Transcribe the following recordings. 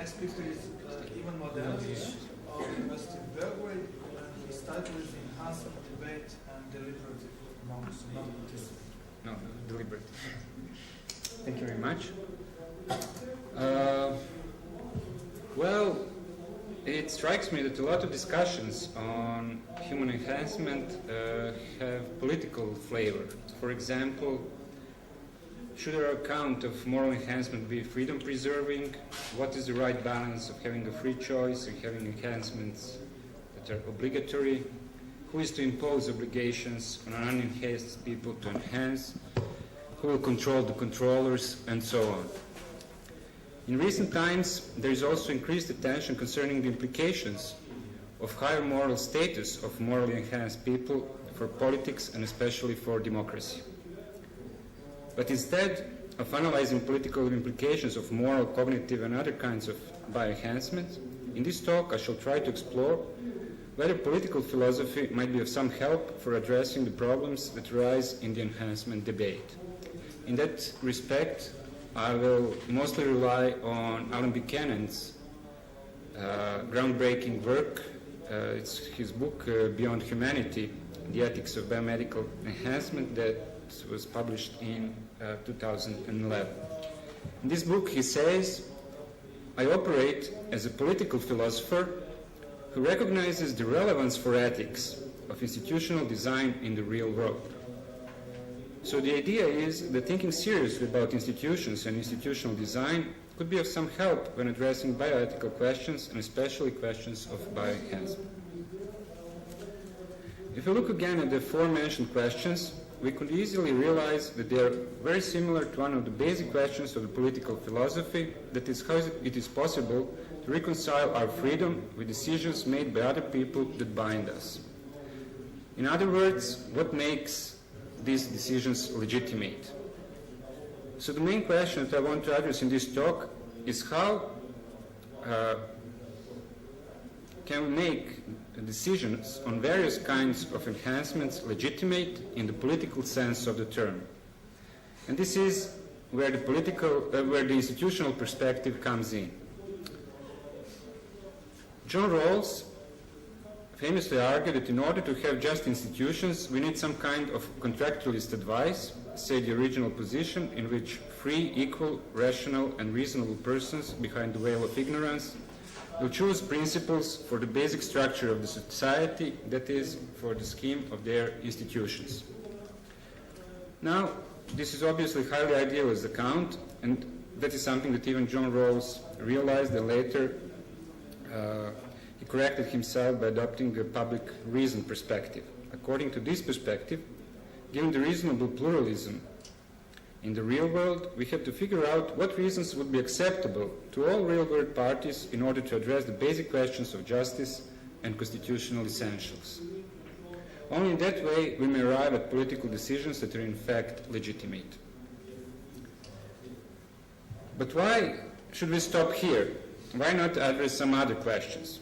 next speaker is Ivan Mladenovich of the University of Belgrade, and his title is Enhancement, Debate, and Deliberative Democracy, not participatory. No, deliberative. Thank you very much. Well, it strikes me that a lot of discussions on human enhancement have political flavor. For example, should our account of moral enhancement be freedom preserving? What is the right balance of having a free choice and having enhancements that are obligatory? Who is to impose obligations on unenhanced people to enhance? Who will control the controllers, and so on? In recent times, there is also increased attention concerning the implications of higher moral status of morally enhanced people for politics and especially for democracy. But instead of analyzing political implications of moral, cognitive, and other kinds of bioenhancement, in this talk I shall try to explore whether political philosophy might be of some help for addressing the problems that arise in the enhancement debate. In that respect, I will mostly rely on Alan Buchanan's groundbreaking work. It's his book, Beyond Humanity, The Ethics of Biomedical Enhancement, that was published in 2011. In this book he says, I operate as a political philosopher who recognizes the relevance for ethics of institutional design in the real world. So the idea is that thinking seriously about institutions and institutional design could be of some help when addressing bioethical questions, and especially questions of bioenhancement. If we look again at the aforementioned questions, we could easily realize that they are very similar to one of the basic questions of the political philosophy, that is how it is possible to reconcile our freedom with decisions made by other people that bind us. In other words, what makes these decisions legitimate? So the main question that I want to address in this talk is how can we make decisions on various kinds of enhancements legitimate in the political sense of the term. And this is where the institutional perspective comes in. John Rawls famously argued that in order to have just institutions, we need some kind of contractualist advice, say the original position in which free, equal, rational, and reasonable persons behind the veil of ignorance will choose principles for the basic structure of the society, that is, for the scheme of their institutions. Now, this is obviously highly idealist account, and that is something that even John Rawls realized, and later he corrected himself by adopting a public reason perspective. According to this perspective, given the reasonable pluralism in the real world, we have to figure out what reasons would be acceptable to all real-world parties in order to address the basic questions of justice and constitutional essentials. Only in that way we may arrive at political decisions that are in fact legitimate. But why should we stop here? Why not address some other questions?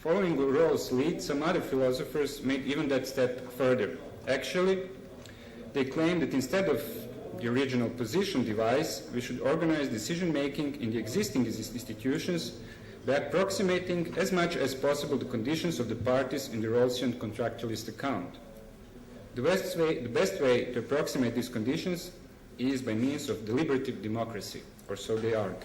Following Rawls' lead, some other philosophers made even that step further. Actually, they claim that instead of the original position device, we should organize decision-making in the existing institutions by approximating as much as possible the conditions of the parties in the Rawlsian contractualist account. The best way to approximate these conditions is by means of deliberative democracy, or so they argue.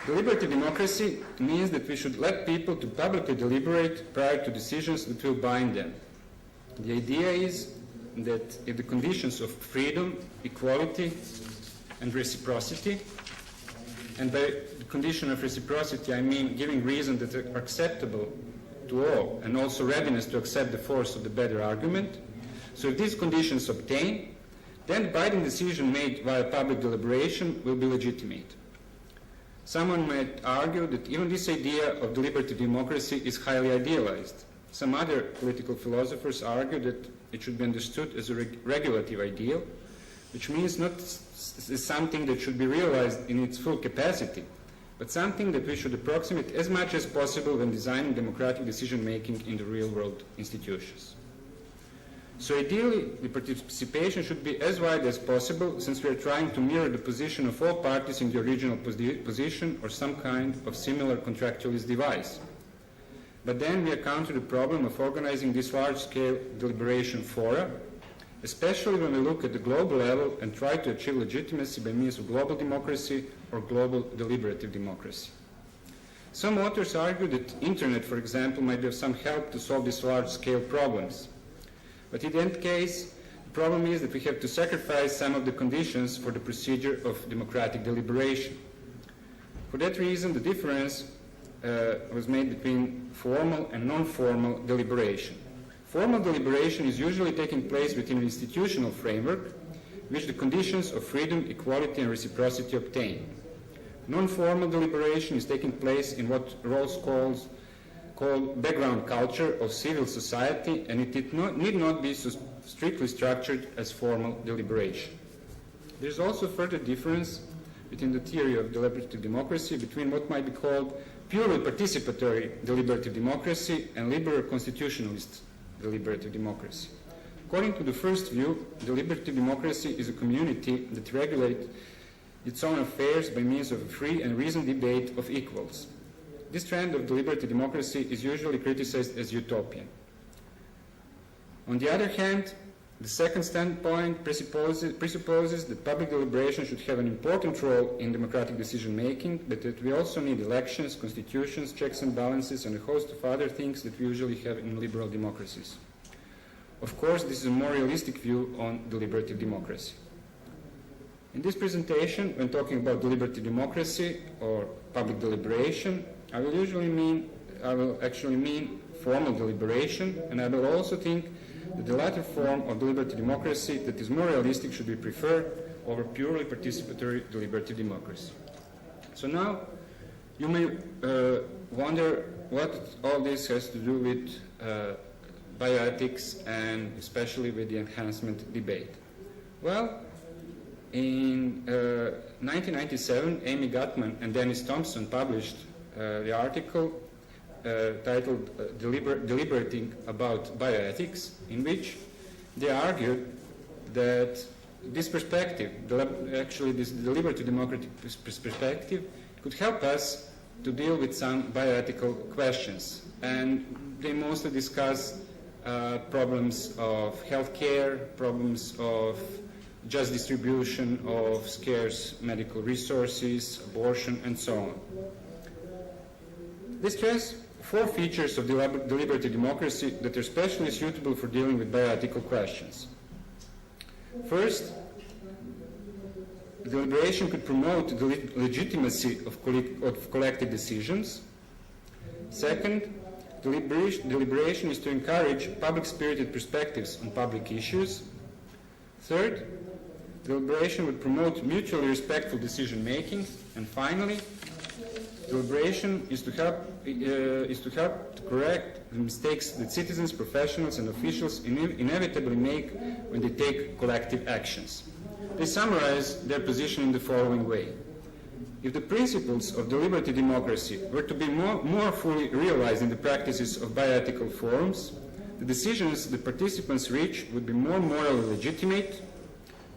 Deliberative democracy means that we should let people to publicly deliberate prior to decisions that will bind them. The idea is that if the conditions of freedom, equality, and reciprocity, and by the condition of reciprocity I mean giving reasons that are acceptable to all, and also readiness to accept the force of the better argument, so if these conditions obtain, then the binding decision made via public deliberation will be legitimate. Someone might argue that even this idea of deliberative democracy is highly idealized. Some other political philosophers argue that it should be understood as a regulative ideal, which means not something that should be realized in its full capacity, but something that we should approximate as much as possible when designing democratic decision-making in the real-world institutions. So ideally, the participation should be as wide as possible, since we are trying to mirror the position of all parties in the original position or some kind of similar contractualist device. But then we encounter the problem of organizing this large-scale deliberation fora, especially when we look at the global level and try to achieve legitimacy by means of global democracy or global deliberative democracy. Some authors argue that internet, for example, might be of some help to solve these large-scale problems. But in that case, the problem is that we have to sacrifice some of the conditions for the procedure of democratic deliberation. For that reason, the difference was made between formal and non-formal deliberation. Formal deliberation is usually taking place within an institutional framework, in which the conditions of freedom, equality, and reciprocity obtain. Non-formal deliberation is taking place in what Rawls calls background culture of civil society, and it need not be so strictly structured as formal deliberation. There is also a further difference within the theory of deliberative democracy between what might be called purely participatory deliberative democracy and liberal constitutionalist deliberative democracy. According to the first view, deliberative democracy is a community that regulates its own affairs by means of a free and reasoned debate of equals. This trend of deliberative democracy is usually criticized as utopian. On the other hand, the second standpoint presupposes that public deliberation should have an important role in democratic decision-making, but that we also need elections, constitutions, checks and balances, and a host of other things that we usually have in liberal democracies. Of course, this is a more realistic view on deliberative democracy. In this presentation, when talking about deliberative democracy or public deliberation, I will actually mean formal deliberation, and I will also think that the latter form of deliberative democracy that is more realistic should be preferred over purely participatory deliberative democracy. So now, you may wonder what all this has to do with bioethics and especially with the enhancement debate. Well, in 1997, Amy Gutman and Dennis Thompson published the article titled Deliberating About Bioethics, in which they argued that this perspective, this deliberative democratic perspective, could help us to deal with some bioethical questions. And they mostly discuss problems of healthcare, problems of just distribution of scarce medical resources, abortion, and so on. They stress four features of deliberative democracy that are especially suitable for dealing with bioethical questions. First, deliberation could promote the legitimacy of collective decisions. Second, deliberation is to encourage public-spirited perspectives on public issues. Third, deliberation would promote mutually respectful decision-making. And finally, deliberation is to help to correct the mistakes that citizens, professionals, and officials inevitably make when they take collective actions. They summarize their position in the following way. If the principles of deliberative democracy were to be more fully realized in the practices of bioethical forums, the decisions the participants reach would be more morally legitimate,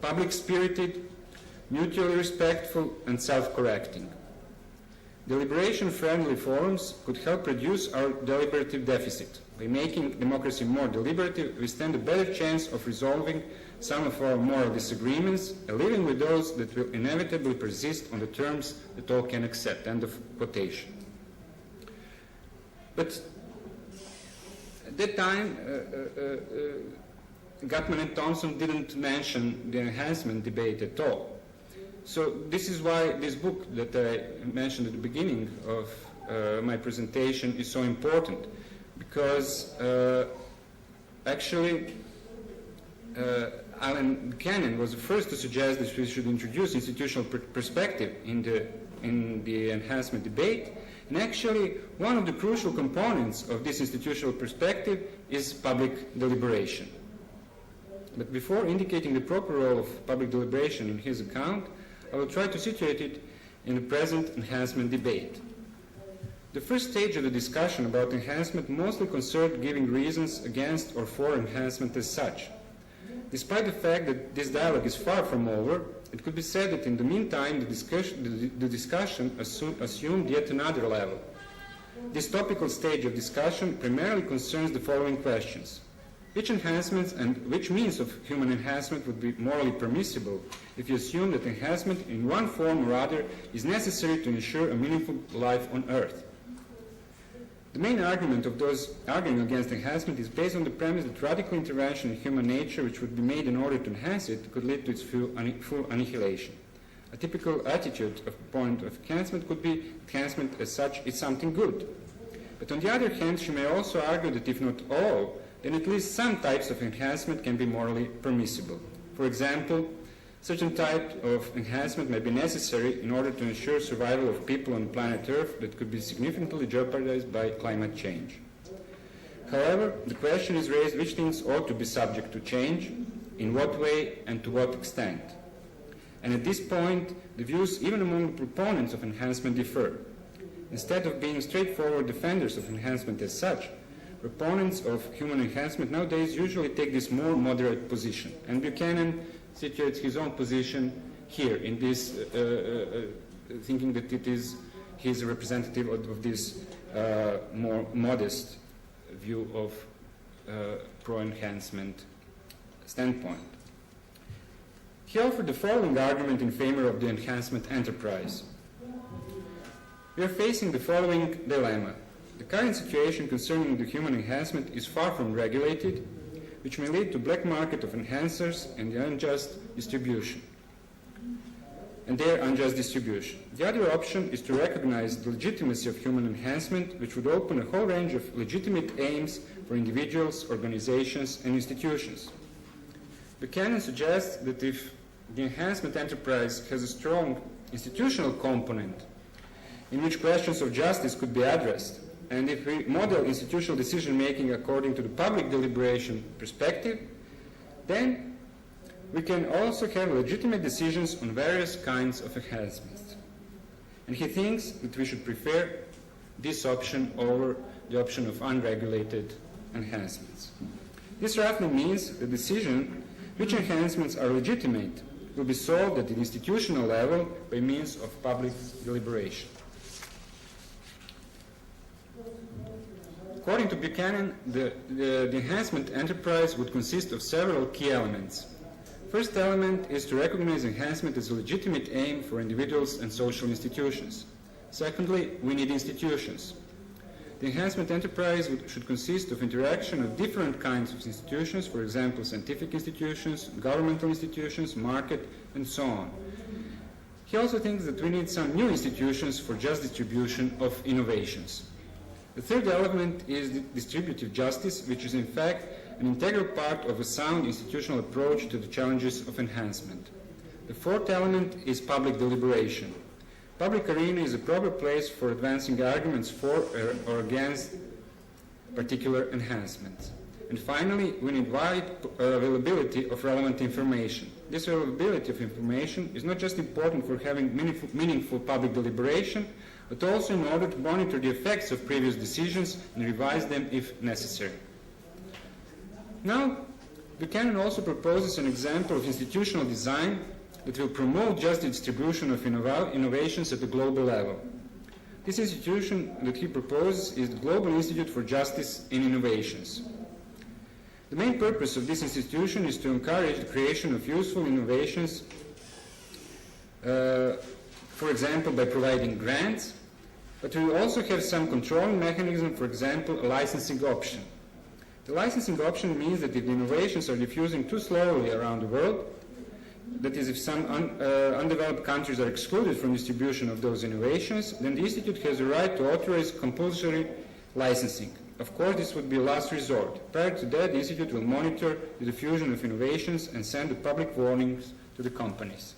public-spirited, mutually respectful, and self-correcting. Deliberation-friendly forums could help reduce our deliberative deficit. By making democracy more deliberative, we stand a better chance of resolving some of our moral disagreements and living with those that will inevitably persist on the terms that all can accept. End of quotation. But at that time, Gutman and Thompson didn't mention the enhancement debate at all. So this is why this book that I mentioned at the beginning of my presentation is so important, because actually Alan Buchanan was the first to suggest that we should introduce institutional perspective in the enhancement debate, and actually one of the crucial components of this institutional perspective is public deliberation. But before indicating the proper role of public deliberation in his account, I will try to situate it in the present enhancement debate. The first stage of the discussion about enhancement mostly concerned giving reasons against or for enhancement as such. Despite the fact that this dialogue is far from over, it could be said that in the meantime the discussion assumed yet another level. This topical stage of discussion primarily concerns the following questions. Which enhancements and which means of human enhancement would be morally permissible if you assume that enhancement in one form or other is necessary to ensure a meaningful life on Earth? The main argument of those arguing against enhancement is based on the premise that radical intervention in human nature which would be made in order to enhance it could lead to its full annihilation. A typical attitude of proponent of enhancement could be enhancement as such is something good. But on the other hand, she may also argue that if not all, then at least some types of enhancement can be morally permissible. For example, certain type of enhancement may be necessary in order to ensure survival of people on planet Earth that could be significantly jeopardized by climate change. However, the question is raised which things ought to be subject to change, in what way, and to what extent. And at this point, the views even among the proponents of enhancement differ. Instead of being straightforward defenders of enhancement as such, proponents of human enhancement nowadays usually take this more moderate position. And Buchanan situates his own position here in this, thinking that it is his representative of this more modest view of pro-enhancement standpoint. He offered the following argument in favor of the enhancement enterprise. We are facing the following dilemma. The current situation concerning the human enhancement is far from regulated, which may lead to black market of enhancers and their unjust distribution. The other option is to recognize the legitimacy of human enhancement, which would open a whole range of legitimate aims for individuals, organizations, and institutions. Buchanan suggests that if the enhancement enterprise has a strong institutional component in which questions of justice could be addressed, and if we model institutional decision-making according to the public deliberation perspective, then we can also have legitimate decisions on various kinds of enhancements. And he thinks that we should prefer this option over the option of unregulated enhancements. This roughly means the decision which enhancements are legitimate will be solved at the institutional level by means of public deliberation. According to Buchanan, the enhancement enterprise would consist of several key elements. First element is to recognize enhancement as a legitimate aim for individuals and social institutions. Secondly, we need institutions. The enhancement enterprise should consist of interaction of different kinds of institutions, for example, scientific institutions, governmental institutions, market, and so on. He also thinks that we need some new institutions for just distribution of innovations. The third element is the distributive justice, which is in fact an integral part of a sound institutional approach to the challenges of enhancement. The fourth element is public deliberation. Public arena is a proper place for advancing arguments for or against particular enhancements. And finally, we need wide availability of relevant information. This availability of information is not just important for having meaningful public deliberation, but also in order to monitor the effects of previous decisions and revise them if necessary. Now, Buchanan also proposes an example of institutional design that will promote just the distribution of innovations at the global level. This institution that he proposes is the Global Institute for Justice in Innovations. The main purpose of this institution is to encourage the creation of useful innovations, for example, by providing grants, but we will also have some controlling mechanism, for example, a licensing option. The licensing option means that if the innovations are diffusing too slowly around the world, that is, if some undeveloped countries are excluded from distribution of those innovations, then the Institute has the right to authorize compulsory licensing. Of course, this would be a last resort. Prior to that, the Institute will monitor the diffusion of innovations and send the public warnings to the companies.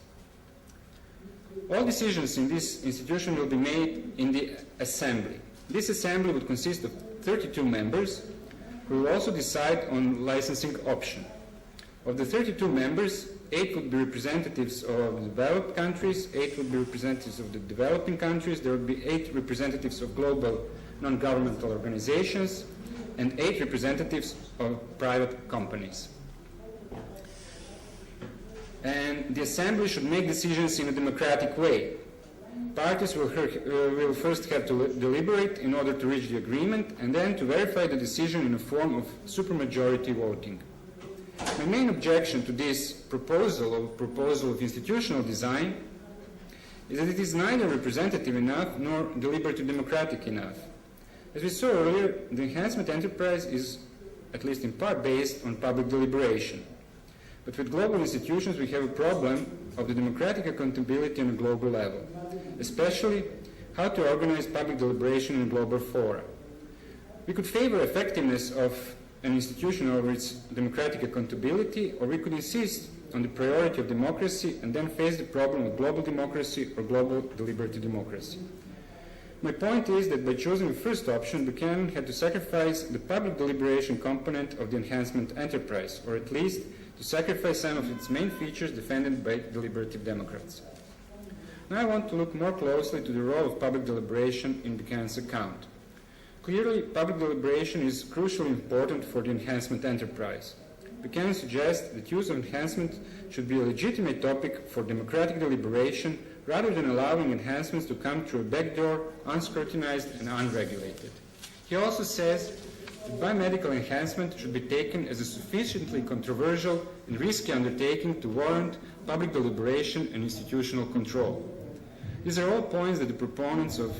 All decisions in this institution will be made in the assembly. This assembly would consist of 32 members who will also decide on licensing option. Of the 32 members, 8 would be representatives of the developed countries, 8 would be representatives of the developing countries, there would be 8 representatives of global non-governmental organizations, and 8 representatives of private companies. and the assembly should make decisions in a democratic way. Parties will first have to deliberate in order to reach the agreement, and then to verify the decision in a form of supermajority voting. My main objection to this proposal of institutional design is that it is neither representative enough nor deliberative democratic enough. As we saw earlier, the enhancement enterprise is, at least in part, based on public deliberation. But with global institutions, we have a problem of the democratic accountability on a global level, especially how to organize public deliberation in global fora. We could favor effectiveness of an institution over its democratic accountability, or we could insist on the priority of democracy and then face the problem of global democracy or global deliberative democracy. My point is that by choosing the first option, Buchanan had to sacrifice the public deliberation component of the enhancement enterprise, or at least to sacrifice some of its main features defended by deliberative Democrats. Now I want to look more closely to the role of public deliberation in Buchanan's account. Clearly, public deliberation is crucially important for the enhancement enterprise. Buchanan suggests that use of enhancement should be a legitimate topic for democratic deliberation rather than allowing enhancements to come through a backdoor, unscrutinized and unregulated. He also says that biomedical enhancement should be taken as a sufficiently controversial and risky undertaking to warrant public deliberation and institutional control. These are all points that the proponents of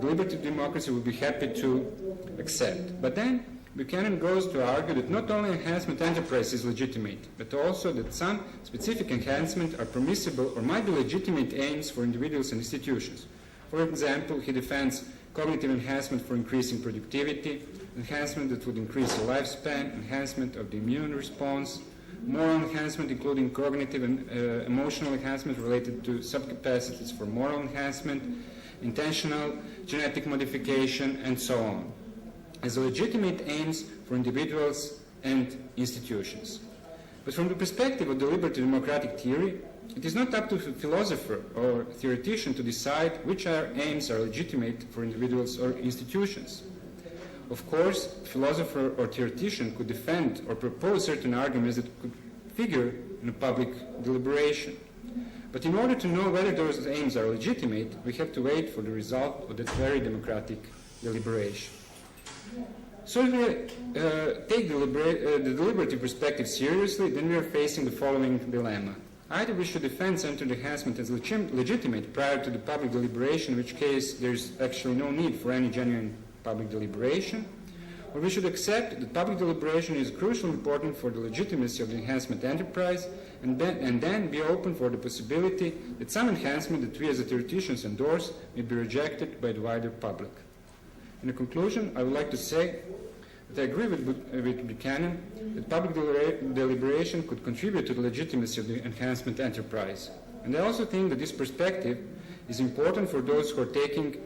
deliberative democracy would be happy to accept. But then Buchanan goes to argue that not only enhancement enterprise is legitimate, but also that some specific enhancements are permissible or might be legitimate aims for individuals and institutions. For example, he defends cognitive enhancement for increasing productivity, enhancement that would increase the lifespan, enhancement of the immune response, moral enhancement including cognitive and emotional enhancement related to subcapacities for moral enhancement, intentional genetic modification, and so on, as legitimate aims for individuals and institutions. But from the perspective of deliberative democratic theory, it is not up to a philosopher or theoretician to decide which aims are legitimate for individuals or institutions. Of course, a philosopher or theoretician could defend or propose certain arguments that could figure in a public deliberation. But in order to know whether those aims are legitimate, we have to wait for the result of that very democratic deliberation. So if we take the deliberative perspective seriously, then we are facing the following dilemma. Either we should defend centered enhancement as legitimate prior to the public deliberation, in which case there is actually no need for any genuine public deliberation, or we should accept that public deliberation is crucially important for the legitimacy of the enhancement enterprise, and then be open for the possibility that some enhancement that we as theoreticians endorse may be rejected by the wider public. In conclusion, I would like to say that I agree with Buchanan that public deliberation could contribute to the legitimacy of the enhancement enterprise. And I also think that this perspective is important for those who are taking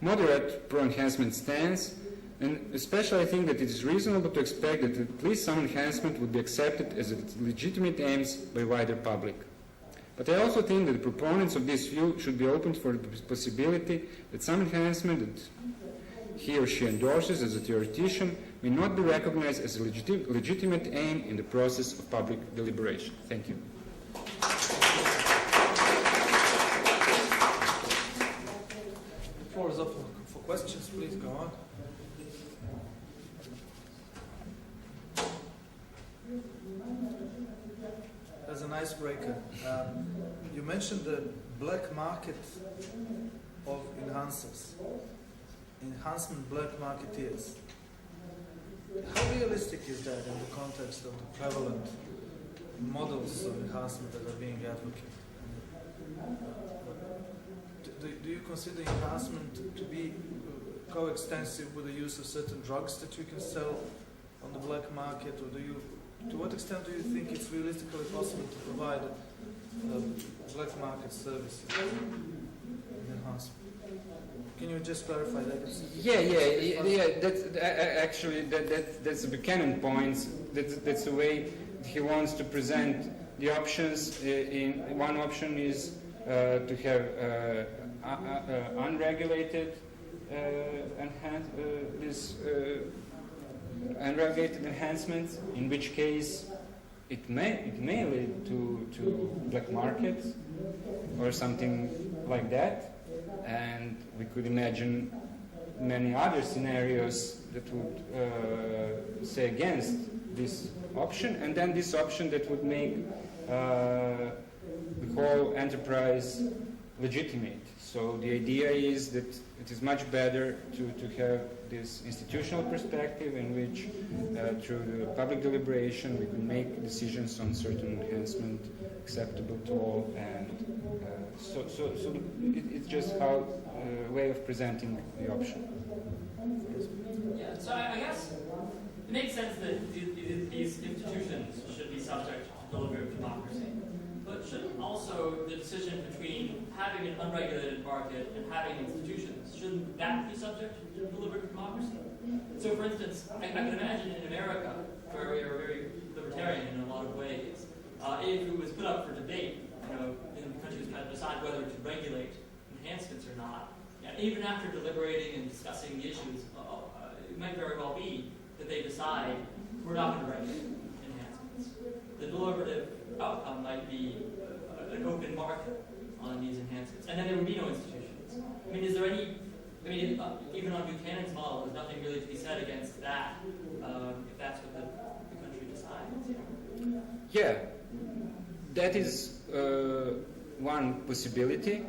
moderate pro-enhancement stance, and especially I think that it is reasonable to expect that at least some enhancement would be accepted as legitimate aims by wider public. But I also think that the proponents of this view should be open for the possibility that some enhancement that he or she endorses as a theoretician may not be recognized as a legitimate aim in the process of public deliberation. Thank you. The floor is open for questions. Please go on. As an icebreaker, you mentioned the black market of enhancers, enhancement black marketeers. How realistic is that in the context of the prevalent models of enhancement that are being advocated? Do you consider enhancement to be coextensive with the use of certain drugs that you can sell on the black market, or to what extent do you think it's realistically possible to provide black market services in enhancement? Can you just clarify that? Yeah. That's the Buchanan point. That's the way he wants to present the options. One option is to have unregulated unregulated enhancements, in which case it may lead to black markets or something like that, and we could imagine many other scenarios that would say against this option, and then this option that would make the whole enterprise legitimate. So the idea is that it is much better to have this institutional perspective in which, through the public deliberation, we can make decisions on certain enhancement acceptable to all, and so it's just how way of presenting the option. Yeah, so I guess it makes sense that these institutions should be subject to deliberative democracy. But shouldn't also the decision between having an unregulated market and having institutions, shouldn't that be subject to deliberative democracy? So for instance, I can imagine in America, where we are very libertarian in a lot of ways, if it was put up for debate, and the country was kind of decide whether to regulate enhancements or not, even after deliberating and discussing the issues, it might very well be that they decide we're not going to regulate enhancements. The deliberative outcome might be an open market on these enhancements, and then there would be no institutions. I mean, is there any? I mean, even on Buchanan's model, there's nothing really to be said against that if that's what the country decides. Yeah, that is one possibility,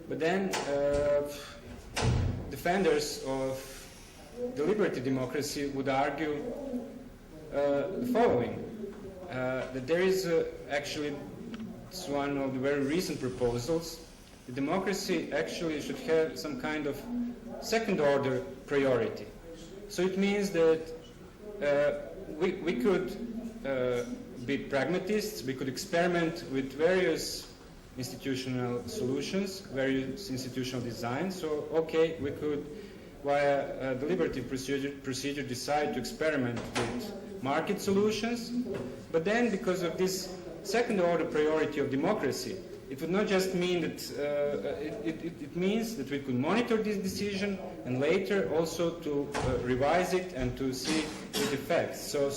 but then defenders of deliberative democracy would argue the following. That there is actually, it's one of the very recent proposals, the democracy actually should have some kind of second order priority. So it means that we could be pragmatists, we could experiment with various institutional solutions, various institutional designs. So, okay, we could, via a deliberative procedure, decide to experiment with market solutions, but then because of this second order priority of democracy, it would not just mean that it means that we could monitor this decision and later also to revise it and to see its effects. So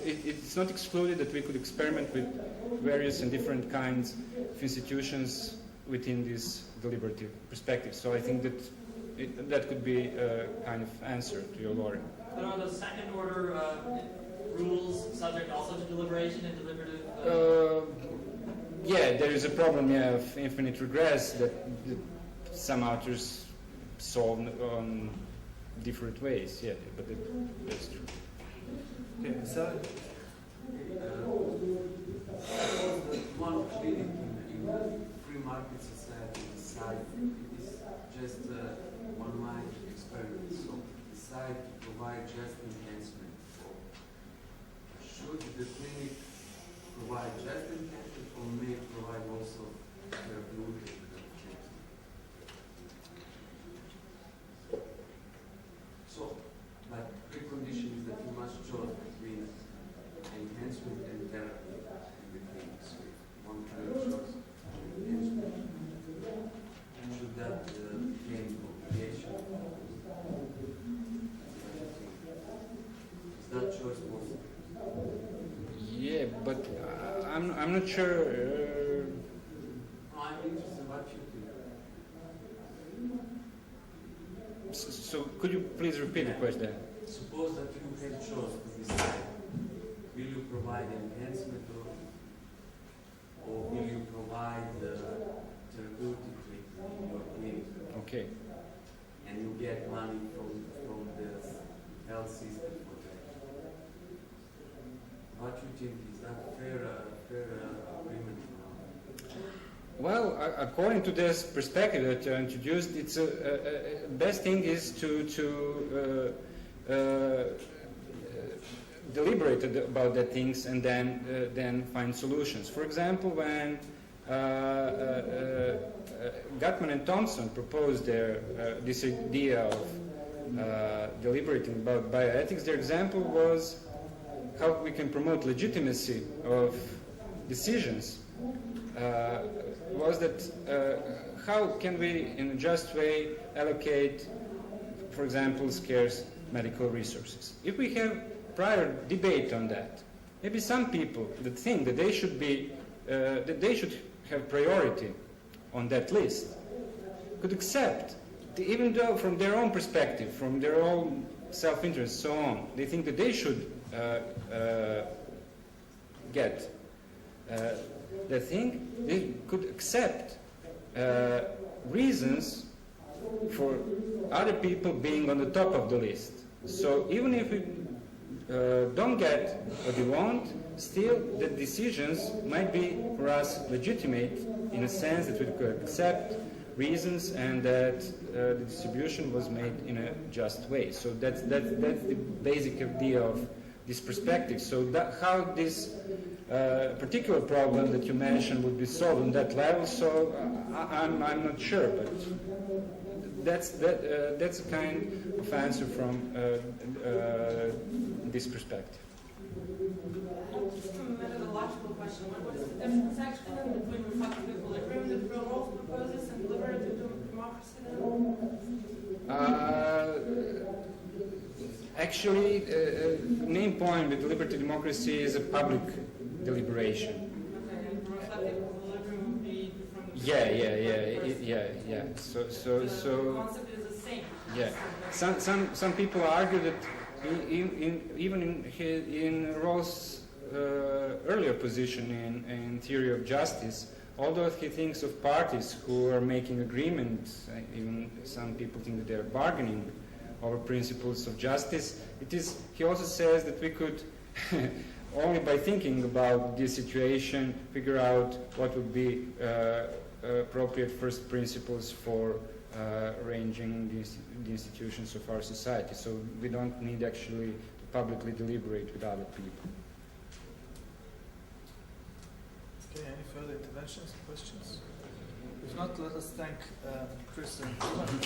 it's not excluded that we could experiment with various and different kinds of institutions within this deliberative perspective. So I think that that could be a kind of answer to your lawyer. But are the second order rules subject also to deliberation and deliberative? Yeah, there is a problem of infinite regress that some authors solve on different ways. Yeah, but that's true. Okay, so one clinic in free market society decide it is just one line experiment. So decide to provide just enhancement. Should the clinic provide just enhancement or may provide also therapeutic enhancement? So, but precondition is that you must choose between enhancement and therapy in the clinic. So if one clinic chooses enhancement, should that gain obligation? Is that choice possible? Yeah, but I'm not sure. I'm interested what you think. So could you please repeat the question? Suppose that you have chosen to decide, will you provide enhancement or will you provide therapeutic treatment in your clinic? Okay. And you get money from the health system for that. What you think, is that fair agreement? Well, according to this perspective that you introduced, it's best thing is to deliberate about the things and then find solutions. For example, when Gutman and Thompson proposed this idea of deliberating about bioethics, their example was how we can promote legitimacy of decisions. Was that how can we, in a just way, allocate, for example, scarce medical resources? If we have prior debate on that, maybe some people that think that they should be, that they should have priority on that list, could accept, even though from their own perspective, from their own self-interest, so on, they think that they should get the thing, they could accept reasons for other people being on the top of the list. So even if we don't get what we want, still the decisions might be for us legitimate in a sense that we could accept reasons and that the distribution was made in a just way. So that's the basic idea of this perspective. So how this particular problem that you mentioned would be solved on that level, so I'm not sure, but that's a kind of answer from this perspective. Just a methodological question. What is the difference actually between reflective equilibrium that Rawls proposes and deliberative democracy then? Actually, main point with deliberative democracy is a public deliberation. Okay, and reflective equilibrium would be from the Yeah. So the concept is the same. yeah. Some people argue that even in Rawls' earlier position in theory of justice, although he thinks of parties who are making agreements, even some people think that they are bargaining over principles of justice, he also says that we could only by thinking about this situation figure out what would be appropriate first principles for arranging the institutions of our society. So we don't need actually to publicly deliberate with other people. Okay, any further interventions, questions? If not, let us thank Chris and Ivan.